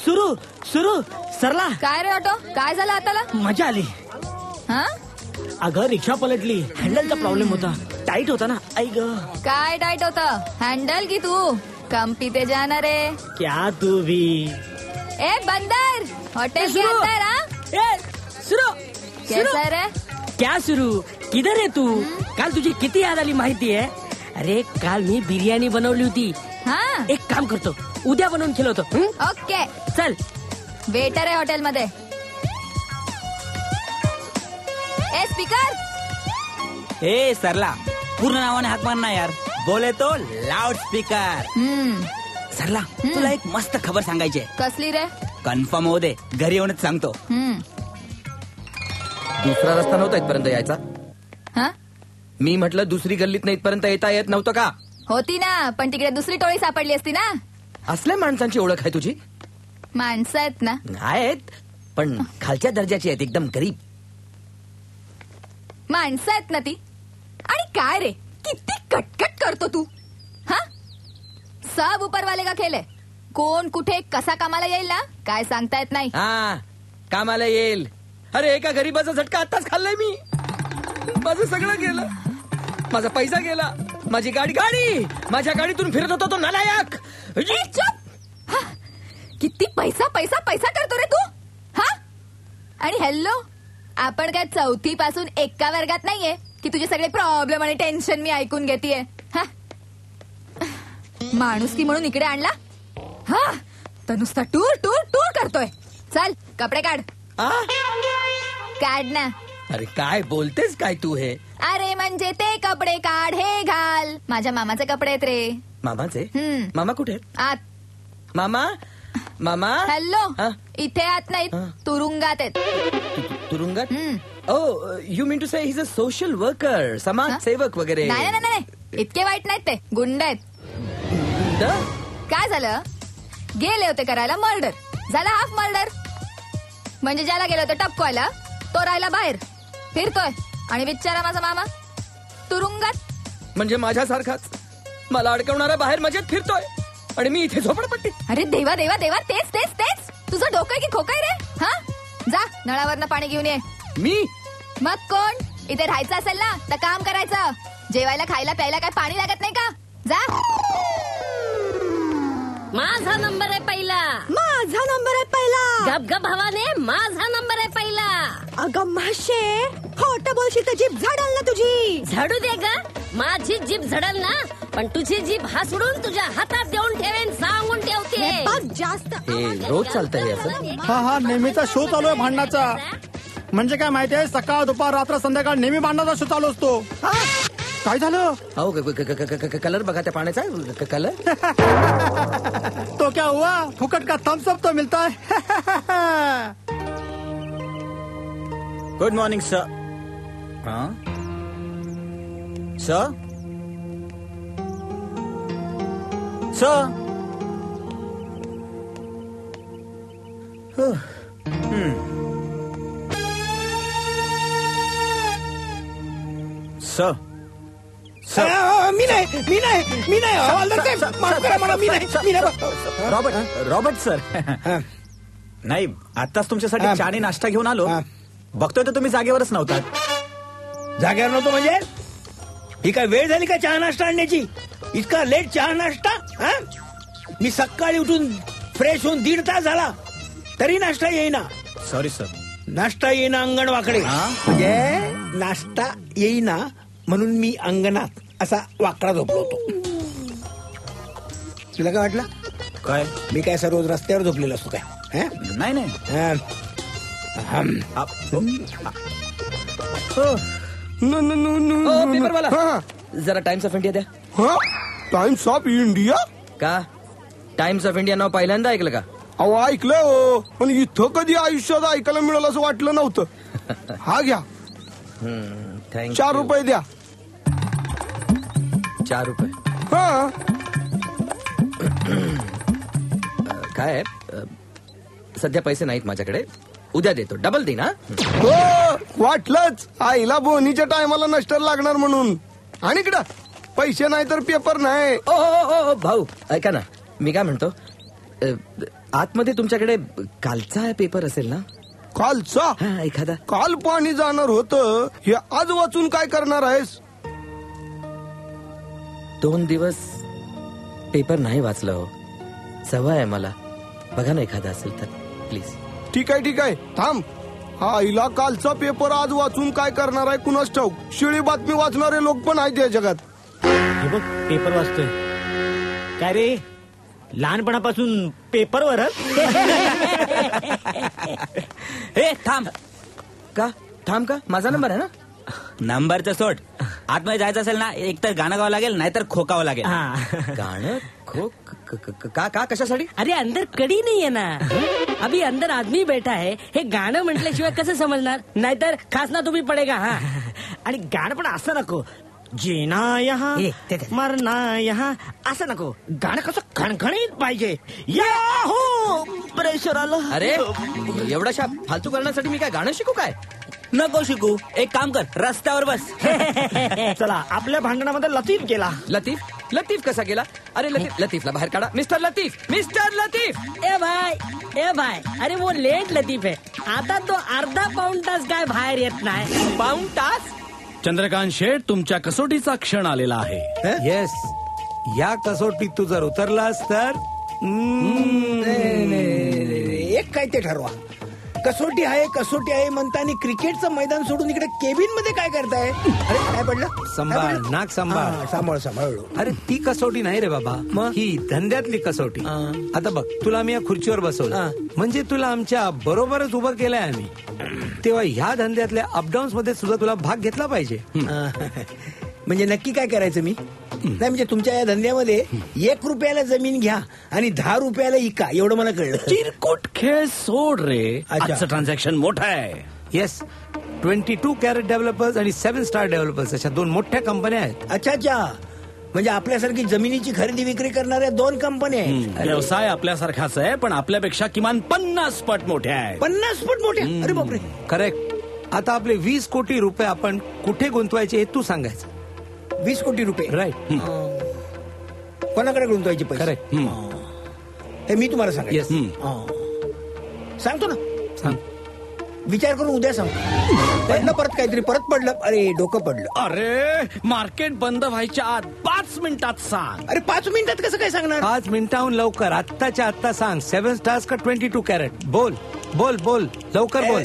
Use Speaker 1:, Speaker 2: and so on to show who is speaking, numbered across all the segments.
Speaker 1: सुरू सुरू सरला.
Speaker 2: काय रे ऑटो, काय झालं आताला?
Speaker 1: मजा आली.
Speaker 2: हा
Speaker 1: अगं रिक्षा पलटली, हँडलचा प्रॉब्लेम होता, टाईट होता ना. ऐक
Speaker 2: काय टाईट होता? हँडल की तू कम पीते जाणार रे.
Speaker 1: क्या तू भी.
Speaker 2: ए बंदर, हॉटेल के अंदर. हाँ
Speaker 1: सुरू
Speaker 2: कैसा रे?
Speaker 3: क्या सुरू, किधर आहे तू? काल तुझी किती याद आली माहिती आहे? अरे काल मी बिर्याणी बनवली होती.
Speaker 2: हाँ
Speaker 3: एक काम करतो, उद्या बनवून खिलवतो.
Speaker 2: ओके
Speaker 3: चल.
Speaker 2: वेटर आहे हॉटेल मध्ये. A speaker.
Speaker 4: ए सरला, पूर्ण नावाने हाक मार ना यार. बोले तो लाउड स्पीकर. सरला, तुला एक मस्त खबर सांगायची आहे.
Speaker 2: कसली रे?
Speaker 4: कन्फर्म होऊ दे, घरी येऊनच सांगतो.
Speaker 5: दुसरा रस्ता नव्हता इथपर्यंत यायचा.
Speaker 2: हा
Speaker 5: मी म्हटलं दुसरी गल्लीत नाही इथपर्यंत येता येत नव्हतं का?
Speaker 2: होती ना, पण तिकडे दुसरी टोळी सापडली असती ना.
Speaker 5: असल्या माणसांची ओळख आहे तुझी?
Speaker 2: माणसं आहेत ना.
Speaker 5: आहेत, पण खालच्या दर्जाची आहेत, एकदम गरीब
Speaker 2: माणसं आहेत ना ती. आणि काय रे, किती कटकट करतो तू. हा सब उपरवाले का खेळ आहे. कोण कुठे कसा कामाला येईल ना, काय सांगता येत नाही.
Speaker 5: हा कामाला येईल. अरे एका गरीबाचा झटका आताच खाल्लाय मी. माझं सगळं गेलं, माझा पैसा गेला, माझी गाडी माझ्या गाडीतून फिरत होता तो नालायक.
Speaker 2: चुप. हा, किती पैसा पैसा पैसा करतो रे तू. हा आणि हॅलो, आपण काय 4थी पासून एका वर्गात नाहीये की तुझे सगळे प्रॉब्लेम आणि टेन्शन मी ऐकून घेतेय. हा माणुसकी म्हणून इकडे आणला. हा तर नुसता टूर टूर टूर करतोय. चल कपडे काढ. काढ ना.
Speaker 5: अरे काय बोलतेस काय तू हे?
Speaker 2: अरे म्हणजे ते कपडे काढ, हे घाल. माझ्या मामाचे कपडे आहेत रे.
Speaker 5: मामाचे?
Speaker 2: हम्म.
Speaker 5: मामा कुठे?
Speaker 2: आत.
Speaker 5: मामा मामा.
Speaker 2: हॅलो,
Speaker 5: हा?
Speaker 2: इथे आत नाहीत,
Speaker 5: हा.
Speaker 2: तुरुंगात आहेत.
Speaker 5: तुरुंगात? Oh you mean to say he is a social worker, समाज सेवक वगैरे?
Speaker 2: नाही नाही नाही, इतके वाईट नाहीत ते, गुंड आहेत. काय झालं? गेले होते करायला मर्डर, झाला हाफ मर्डर. म्हणजे ज्याला गेलं होतं टपकवायला, तो राहिला बाहेर फिरतोय. आणि विचारा माझा मामा तुरुंगात.
Speaker 5: म्हणजे माझ्यासारखाच मला अडकवणारा बाहेर मजेत फिरतोय आणि मी इथे झोपडपट्टी.
Speaker 2: अरे देवा देवा देवा, तेच तेच तेच. तुझं डोकं की खोकय रे? हा जा नळावरनं पाणी घेऊन ये.
Speaker 5: मी?
Speaker 2: मग कोण? इथे राहायचं असेल ना तर काम करायचं. जेवायला खायला प्यायला काय पाणी लागत नाही का? जा.
Speaker 3: माझा नंबर आहे पहिला.
Speaker 6: माझा नंबर आहे पहिला.
Speaker 3: गप गप भावाने, माझा नंबर आहे पहिला.
Speaker 6: अगं माशे, खोटं बोलशील तर जीभ झाडल ना तुझी.
Speaker 3: झाडू दे ग, माझी जीभ झडल ना, पण तुझी जीभ हासडून तुझ्या हातात देऊन ठेवेन, सांगून ठेवते.
Speaker 6: बघ जास्त
Speaker 5: हे रोज चालतंय असं?
Speaker 7: हा नेहमीचा शो चालू आहे भांडणाचा. म्हणजे काय माहितीये, सकाळ दुपार रात्र संध्याकाळ नेहमी भांडणाचा शो चालू असतो. काय झालं?
Speaker 5: हो कलर बघा त्या पाण्याचा कलर.
Speaker 7: तो क्या हुआ, फुकट का थम्स अप तो मिलता है.
Speaker 4: Good morning sir. Sir sir. Sir sir.
Speaker 1: मी नाही हवालदार साहेब, माफ करा मला. मी नाही.
Speaker 4: Robert sir. नाही, आताच तुमच्यासाठी चहा आणि नाश्ता घेऊन आलो. बघतोय तर तुम्ही जागेवरच नव्हतात.
Speaker 1: जाग्यावर नव्हतो म्हणजे? ही काय वेळ झाली का चहा नाश्ता आणण्याची? इतका लेट चहा नाश्ता? हा? मी सकाळी उठून फ्रेश होऊन 1.5 तास झाला तरी नाश्ता येईना.
Speaker 4: Sorry sir.
Speaker 1: नाश्ता येईना अंगण वाकडे. म्हणजे नाश्ता येईना म्हणून मी अंगणात असा वाकडा झोपलो होतो. तुला काय वाटलं?
Speaker 4: काय?
Speaker 1: मी काय असं रोज रस्त्यावर झोपलेलो असतो काय?
Speaker 4: नाही नाही.
Speaker 5: पेपरवाला, जरा टाइम्स ऑफ इंडिया द्या.
Speaker 7: Times of India?
Speaker 5: का टाइम्स ऑफ इंडिया नाव पहिल्यांदा ऐकलं का?
Speaker 7: अहो ऐकलंय हो, पण इथं कधी आयुष्यात ऐकायला मिळालं असं वाटलं नव्हतं. हा घ्या.
Speaker 5: थँक्यू.
Speaker 7: 4 रुपये द्या.
Speaker 5: 4 रुपये?
Speaker 7: हा.
Speaker 5: काय आहे, सध्या पैसे नाहीत माझ्याकडे, उद्या देतो, डबल देईन.
Speaker 7: हो वाटलंच, आईला बोनीच्या टायमाला नष्टर लागणार म्हणून. आणि इकडं पैसे नाही तर पेपर नाही.
Speaker 5: ओ भाऊ ऐका ना, मी काय म्हणतो, आतमध्ये तुमच्याकडे कालचा पेपर असेल ना?
Speaker 8: कालचा
Speaker 5: हा, एखादा.
Speaker 8: काल पाणी जाणार होतं हे आज वाचून काय करणार आहेस?
Speaker 5: 2 दिवस पेपर नाही वाचलं हो. सवय आहे मला. बघा ना एखादा असेल तर प्लीज.
Speaker 8: ठीक आहे थांब. हा हिला कालचा पेपर आज वाचून काय करणार आहे कुणास ठाऊक. शिळी बातमी वाचणारे लोक पण आहेत या जगात.
Speaker 1: हे बघ पेपर वाचतोय. काय रे लहानपणापासून पेपरवरच?
Speaker 4: हे थांब.
Speaker 5: थांब का? माझा नंबर आहे ना?
Speaker 4: नंबरचं सोड. आतमध्ये जायचं असेल ना, एक तर गाणं गावं लागेल नाहीतर खोकावं लागेल.
Speaker 5: गाणं का कशासाठी?
Speaker 3: अरे अंदर कडी नाही आहे ना, अभी अंदर आदमी बैठा है. हे गाणं म्हटल्याशिवाय कसं समजणार? नाहीतर खासना तुम्ही पडेगा. हा
Speaker 1: आणि गाणं पण असं नको, जीना यहाँ मरना यहाँ असं नको. गाणं कसं खणखणीत पाहिजे. याहू प्रेशर आलं.
Speaker 5: अरे एवढाशा फालतू करण्यासाठी मी काय गाणं शिकू काय?
Speaker 4: नको शिकू, एक काम कर, रस्त्यावर बस.
Speaker 1: चला आपल्या भांडणामध्ये लतीफ गेला.
Speaker 5: लतीफ कसा गेला? अरे लतीफला बाहेर काढा. मिस्टर लतीफ.
Speaker 3: ए भाई अरे वो लेट लतीफ है. आता तो अर्धा पाऊण तास काय बाहेर येत नाही.
Speaker 5: पाऊण तास?
Speaker 9: चंद्रकांत शेठ, तुमच्या कसोटीचा क्षण आलेला आहे.
Speaker 10: येस, या कसोटीत तू जर उतरलास तर
Speaker 1: एक काय ते ठरवा. कसोटी आहे म्हणताना क्रिकेटचं मैदान सोडून इकडे केबिन मध्ये काय करताय? अरे काय पडलं?
Speaker 10: सांभाळ, नाक सांभाळ.
Speaker 1: सांभाळ.
Speaker 10: अरे ती कसोटी नाही रे बाबा, ही धंद्यातली कसोटी. आता बघ, तुला आम्ही या खुर्चीवर बसवलं म्हणजे तुला आमच्या बरोबरच उभं केलंय आम्ही. तेव्हा ह्या धंद्यातल्या अपडाऊन्स मध्ये सुद्धा तुला भाग घेतला पाहिजे.
Speaker 1: म्हणजे नक्की काय करायचं मी? नाही म्हणजे तुमच्या या धंद्यामध्ये 1 रुपयाला जमीन घ्या आणि 10 रुपयाला इका, एवढं मला कळलं.
Speaker 9: चिरकुट खेळ सोड रे,
Speaker 1: अच्छा.
Speaker 9: आजचं ट्रान्झॅक्शन मोठं आहे.
Speaker 10: येस, 22 कॅरेट डेव्हलपर्स आणि 7 स्टार डेव्हलपर्स अशा 2 मोठ्या कंपन्या आहेत.
Speaker 1: अच्छा म्हणजे आपल्यासारखी जमिनीची खरेदी विक्री करणाऱ्या 2 कंपन्या आहेत.
Speaker 9: व्यवसाय आपल्यासारखाच आहे, पण आपल्यापेक्षा किमान 50 पट मोठे आहे.
Speaker 1: 50 फूट मोठ्या? अरे बापरे.
Speaker 10: करेक्ट. आता आपले 20 कोटी रुपये आपण कुठे गुंतवायचे हे तू सांगायचं.
Speaker 1: 20 कोटी रुपये?
Speaker 10: राईट.
Speaker 1: कोणाकडे गुंतवायचे पैसे?
Speaker 10: करेक्ट.
Speaker 1: हे मी तुम्हाला सांगायचं.
Speaker 10: येस.
Speaker 1: सांगतो ना.
Speaker 10: सांग.
Speaker 1: विचार करून उद्या सांगतो. पडलं परत काहीतरी, परत पडलं. अरे डोकं पडलं.
Speaker 9: अरे मार्केट बंद व्हायच्या आत 5 मिनिटात सांग.
Speaker 1: अरे 5 मिनिटात कसं काय सांगणार?
Speaker 10: 5 मिनिटाहून लवकर, आत्ताच्या आत्ता सांग. 7 स्टार्स का 22 कॅरेट? बोल लवकर बोल.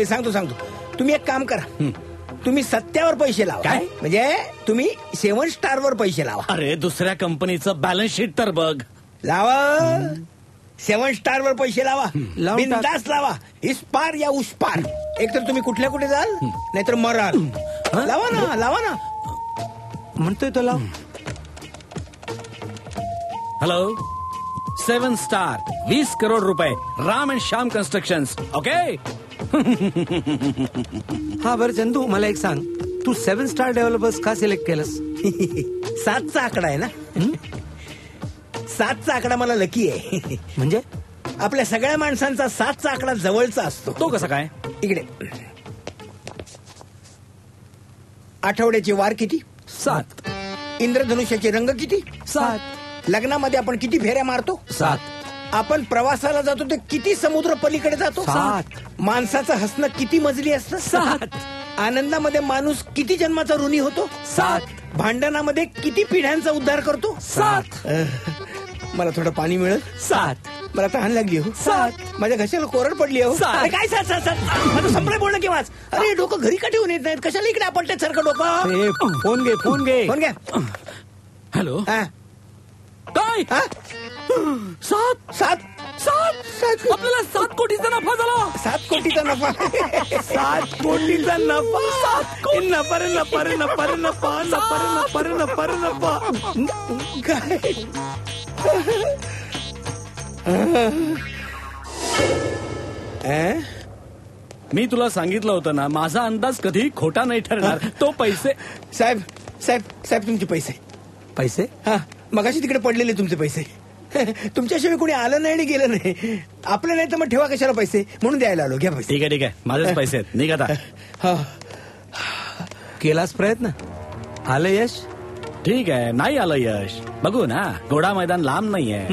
Speaker 1: सांगतो. तुम्ही एक काम करा, तुम्ही सत्यावर पैसे लावा.
Speaker 9: काय?
Speaker 1: म्हणजे तुम्ही 7 स्टार वर पैसे लावा.
Speaker 9: अरे दुसऱ्या कंपनीचं बॅलन्स शीट तर बघ.
Speaker 1: लावा. 7 स्टार वर पैसे लावा.
Speaker 10: लावून टाक.
Speaker 1: बिनधास्त लावा. इस पार या उस पार. एकतर तुम्ही कुठे जाल, नाहीतर मराल. लावा ना.
Speaker 10: म्हणतोय तो लाव.
Speaker 9: हॅलो, 7 स्टार 20 करोड रुपये, Ram and Shyam constructions. Okay.
Speaker 10: हा बरं चंदू, मला एक सांग, तू 7 स्टार डेव्हलपर्स का सिलेक्ट केलंस?
Speaker 1: 7चा आकडा आहे ना. 7चा आकडा मला लकी आहे.
Speaker 10: म्हणजे
Speaker 1: आपल्या सगळ्या माणसांचा 7चा आकडा जवळचा असतो.
Speaker 9: तो कसा काय?
Speaker 1: इकडे आठवड्याचे वार किती?
Speaker 10: 7.
Speaker 1: इंद्रधनुष्याचे रंग किती?
Speaker 10: 7.
Speaker 1: लग्नामध्ये आपण किती फेऱ्या मारतो?
Speaker 10: 7.
Speaker 1: आपण प्रवासाला जातो ते किती समुद्र पलीकडे जातो?
Speaker 10: 7.
Speaker 1: माणसाचं हसणं किती मजली असतं?
Speaker 10: 7.
Speaker 1: आनंदामध्ये माणूस किती जन्माचा ऋणी होतो?
Speaker 10: 7.
Speaker 1: भांडणामध्ये किती पिढ्यांचा उद्धार करतो?
Speaker 10: 7.
Speaker 1: मला थोडं पाणी मिळेल?
Speaker 10: 7.
Speaker 1: मला तहान लागली हो.
Speaker 10: 7.
Speaker 1: माझ्या घशाला कोरड पडली हो.
Speaker 10: 7.
Speaker 1: अरे काय 7? माझं संपलंय बोलणं केव्हाच. अरे डोकं घरी का ठेवून येत नाहीत? कशाला इकडे आपटल्यासारखं डोकं?
Speaker 10: फोन घे.
Speaker 1: फोन घ्या.
Speaker 9: हॅलो.
Speaker 1: हा?
Speaker 9: काय?
Speaker 1: हा?
Speaker 9: 7 आपल्याला 7 कोटीचा नफा झाला.
Speaker 1: 7 कोटीचा नफा.
Speaker 10: 7 कोटीचा नफा. नफा.
Speaker 1: काय?
Speaker 9: मी तुला सांगितलं होतं ना, माझा अंदाज कधी खोटा नाही ठरणार. तो पैसे.
Speaker 1: साहेब तुमचे
Speaker 10: पैसे.
Speaker 1: हा मगाशी तिकडे पडलेले तुमचे पैसे. तुमच्याशिवाय कोणी आलं नाही आणि गेलं नाही. आपलं नाही तर मग ठेवा कशाला पैसे, म्हणून द्यायला आलो. घ्या पैसे.
Speaker 9: ठीक आहे माझेच पैसे आहेत. निघ आता.
Speaker 1: हा.
Speaker 10: केलास प्रयत्न, आलं यश?
Speaker 9: ठीक आहे, नाही आलं यश. बघू ना, घोडा मैदान लांब नाहीये.